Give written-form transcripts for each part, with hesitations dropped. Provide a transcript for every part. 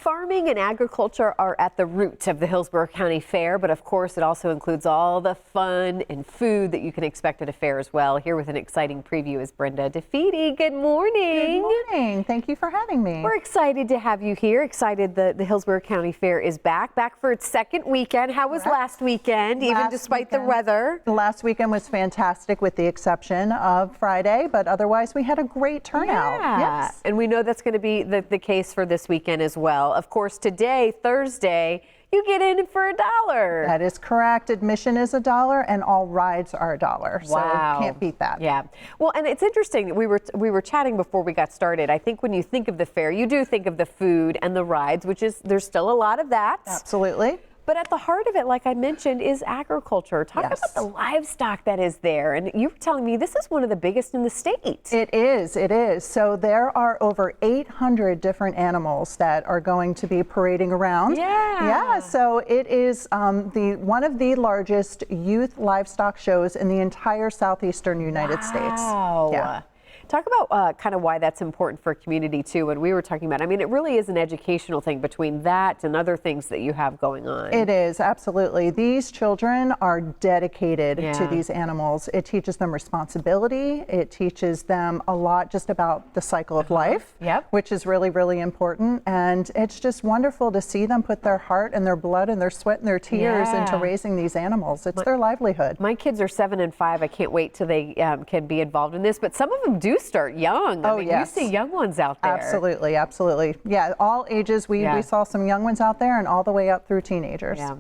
Farming and agriculture are at the root of the Hillsborough County Fair, but of course it also includes all the fun and food that you can expect at a fair as well. Here with an exciting preview is Brenda DeFeeti. Good morning. Good morning. Thank you for having me. We're excited to have you here. Excited the Hillsborough County Fair is back for its second weekend. How was last weekend, even despite the weather? The last weekend was fantastic with the exception of Friday, but otherwise we had a great turnout. Yeah. Yes. And we know that's going to be the case for this weekend as well. Of course, today, Thursday, you get in for $1. That is correct. Admission is $1 and all rides are $1. Wow. So can't beat that. Yeah. Well, and it's interesting. We were chatting before we got started. I think when you think of the fair, you do think of the food and the rides, which is there's still a lot of that. Absolutely. But at the heart of it, like I mentioned, is agriculture. Talk about the livestock that is there. And you were telling me this is one of the biggest in the state. It is. It is. So there are over 800 different animals that are going to be parading around. Yeah. Yeah. So it is one of the largest youth livestock shows in the entire southeastern United States. Wow. Yeah. Talk about kind of why that's important for a community too. When we were talking about, I mean, it really is an educational thing between that and other things that you have going on. It is, absolutely. These children are dedicated to these animals. It teaches them responsibility. It teaches them a lot just about the cycle of life, which is really, really important. And it's just wonderful to see them put their heart and their blood and their sweat and their tears into raising these animals. It's their livelihood. My kids are 7 and 5. I can't wait till they can be involved in this, but some of them do start young. I mean, you see young ones out there. Absolutely, absolutely. Yeah, all ages. We saw some young ones out there and all the way up through teenagers. Yeah.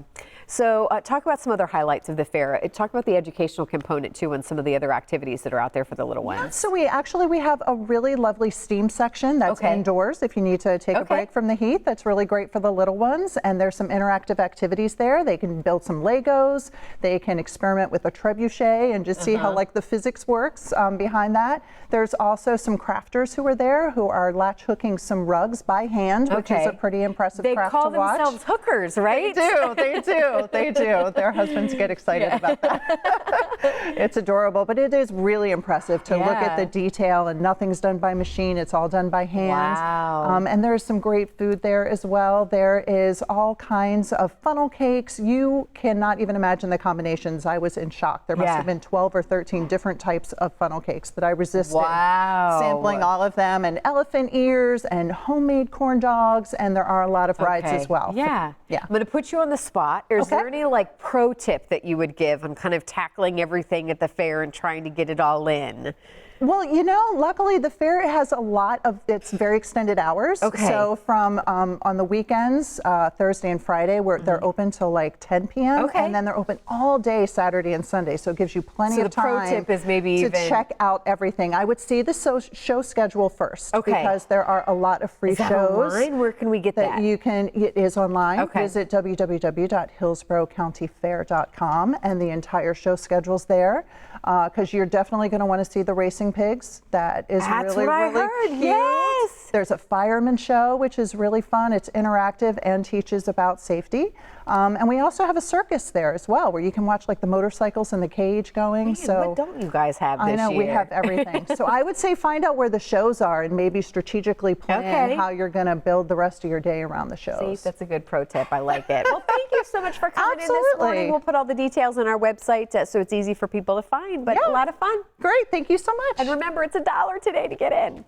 So talk about some other highlights of the fair. Talk about the educational component too and some of the other activities that are out there for the little ones. Yeah, so we have a really lovely STEAM section that's indoors if you need to take a break from the heat. That's really great for the little ones. And there's some interactive activities there. They can build some Legos. They can experiment with a trebuchet and just see how like the physics works behind that. There's also some crafters who are there who are latch hooking some rugs by hand, which is a pretty impressive craft to watch. They call themselves hookers, right? They do. They do. Their husbands get excited about that. It's adorable, but it is really impressive to look at the detail, and nothing's done by machine. It's all done by hand. Wow. And there's some great food there as well. There is all kinds of funnel cakes. You cannot even imagine the combinations. I was in shock. There must have been 12 or 13 different types of funnel cakes that I resisted sampling all of them, and elephant ears and homemade corn dogs, and there are a lot of rides as well. Yeah. I'm going to put you on the spot. Is there any like pro tip that you would give on kind of tackling everything at the fair and trying to get it all in? Well, you know, luckily the fair has a lot of its very extended hours. So from on the weekends, Thursday and Friday, they're open till like 10 p.m. And then they're open all day Saturday and Sunday. So it gives you plenty of time. So the pro tip is maybe to check out everything. I would see the show schedule first because there are a lot of free shows. Online? Where can we get that? You can. It is online. Visit www.hillsboroughcountyfair.com and the entire show schedule's there because you're definitely going to want to see the racing pigs. That is really cute. Yes. There's a fireman show, which is really fun. It's interactive and teaches about safety. And we also have a circus there as well, where you can watch like the motorcycles in the cage going. Man, so what don't you guys have this year? I know we have everything. So I would say find out where the shows are and maybe strategically plan how you're going to build the rest of your day around the shows. See, that's a good pro tip. I like it. Well, thank you so much for coming in this morning. We'll put all the details on our website so it's easy for people to find, but a lot of fun. Great. Thank you so much. And remember, it's $1 today to get in.